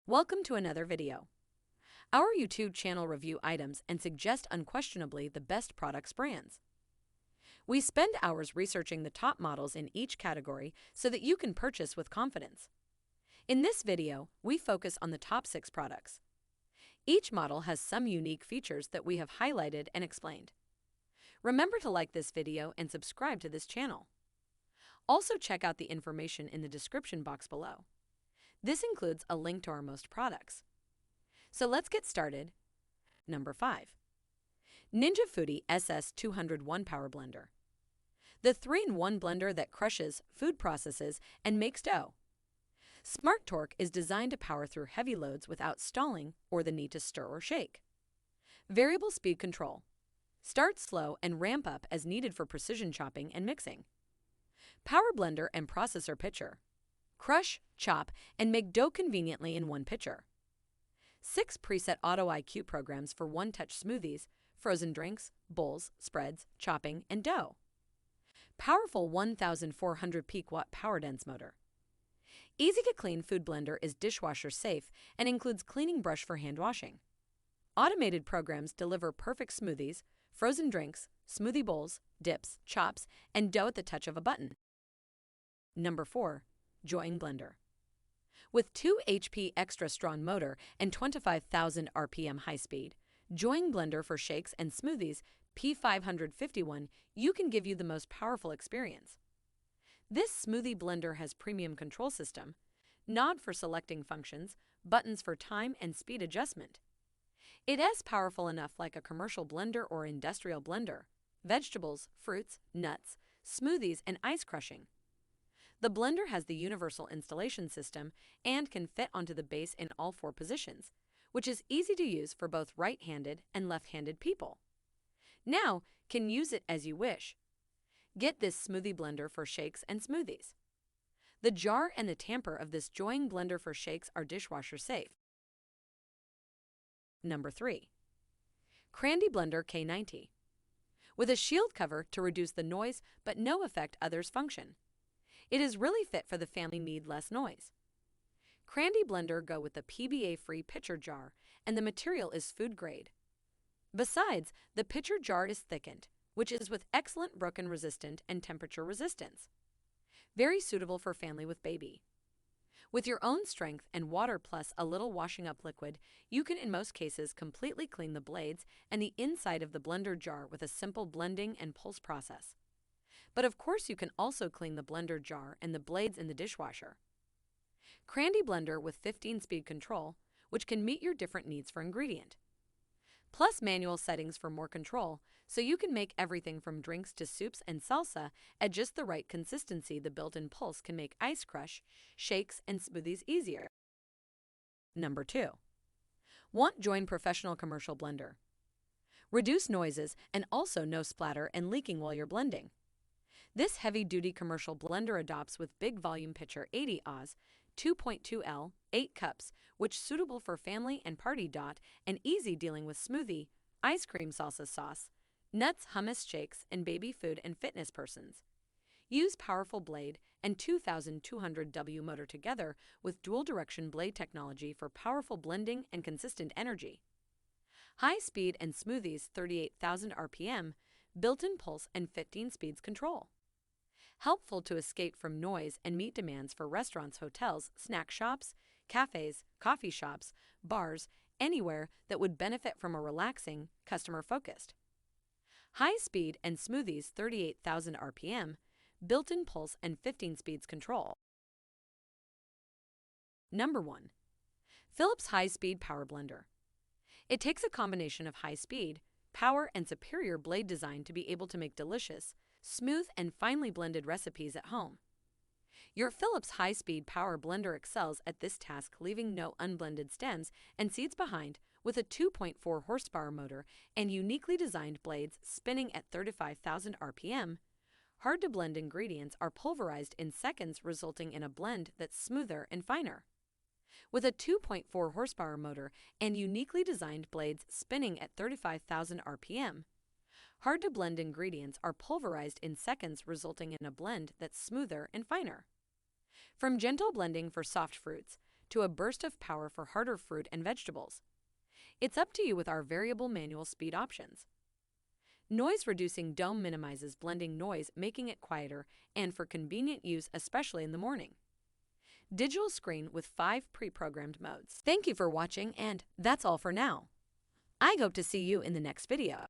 Welcome to another video. Our YouTube channel review items and suggest unquestionably the best products brands. We spend hours researching the top models in each category so that you can purchase with confidence. In this video, we focus on the top 6 products. Each model has some unique features that we have highlighted and explained. Remember to like this video and subscribe to this channel. Also check out the information in the description box below. This includes a link to our most products. So let's get started. Number 5. Ninja Foodi SS201 Power Blender. The 3-in-1 blender that crushes, food processes, and makes dough. Smart Torque is designed to power through heavy loads without stalling or the need to stir or shake. Variable speed control. Start slow and ramp up as needed for precision chopping and mixing. Power blender and processor pitcher. Crush, chop, and make dough conveniently in one pitcher. 6 preset Auto IQ programs for one-touch smoothies, frozen drinks, bowls, spreads, chopping, and dough. Powerful 1,400 peak watt power dense motor. Easy to clean food blender is dishwasher safe and includes cleaning brush for hand washing. Automated programs deliver perfect smoothies, frozen drinks, smoothie bowls, dips, chops, and dough at the touch of a button. Number 4. Joying Blender. With 2 HP extra strong motor and 25,000 RPM high speed, Joying Blender for shakes and smoothies P551, you can give you the most powerful experience. This smoothie blender has premium control system, knob for selecting functions, buttons for time and speed adjustment. It is powerful enough like a commercial blender or industrial blender, vegetables, fruits, nuts, smoothies, and ice crushing. The blender has the universal installation system and can fit onto the base in all 4 positions, which is easy to use for both right-handed and left-handed people. Now, can use it as you wish. Get this smoothie blender for shakes and smoothies. The jar and the tamper of this Joying Blender for shakes are dishwasher safe. Number 3. Crandy Blender K90. With a shield cover to reduce the noise but no affect others' function. It is really fit for the family need less noise. Crandy Blender go with the PBA-free pitcher jar, and the material is food grade. Besides, the pitcher jar is thickened, which is with excellent broken resistant and temperature resistance. Very suitable for family with baby. With your own strength and water plus a little washing up liquid, you can in most cases completely clean the blades and the inside of the blender jar with a simple blending and pulse process. But of course you can also clean the blender jar and the blades in the dishwasher. Crandy Blender with 15-speed control, which can meet your different needs for ingredient. Plus manual settings for more control, so you can make everything from drinks to soups and salsa at just the right consistency. The built-in pulse can make ice crush, shakes, and smoothies easier. Number 2. Want Join Professional Commercial Blender. Reduce noises and also no splatter and leaking while you're blending. This heavy-duty commercial blender adopts with big volume pitcher 80 Oz, 2.2 L, 8 cups, which suitable for family and party. And easy dealing with smoothie, ice cream salsa sauce, nuts, hummus shakes, and baby food and fitness persons. Use powerful blade and 2,200 W motor together with dual direction blade technology for powerful blending and consistent energy. High speed and smoothies 38,000 RPM, built-in pulse and 15 speeds control. Helpful to escape from noise and meet demands for restaurants, hotels, snack shops, cafes, coffee shops, bars, anywhere that would benefit from a relaxing, customer-focused. High speed and smoothies 38,000 RPM, built-in pulse and 15 speeds control. Number 1. Philips High Speed Power Blender. It takes a combination of high speed, power, and superior blade design to be able to make delicious, smooth, and finely blended recipes at home. Your Philips high-speed power blender excels at this task, leaving no unblended stems and seeds behind, with a 2.4 horsepower motor and uniquely designed blades spinning at 35,000 RPM. Hard-to-blend ingredients are pulverized in seconds, resulting in a blend that's smoother and finer. With a 2.4 horsepower motor and uniquely designed blades spinning at 35,000 RPM, hard-to-blend ingredients are pulverized in seconds, resulting in a blend that's smoother and finer. From gentle blending for soft fruits to a burst of power for harder fruit and vegetables. It's up to you with our variable manual speed options. Noise-reducing dome minimizes blending noise, making it quieter and for convenient use, especially in the morning. Digital screen with 5 pre-programmed modes. Thank you for watching, and that's all for now. I hope to see you in the next video.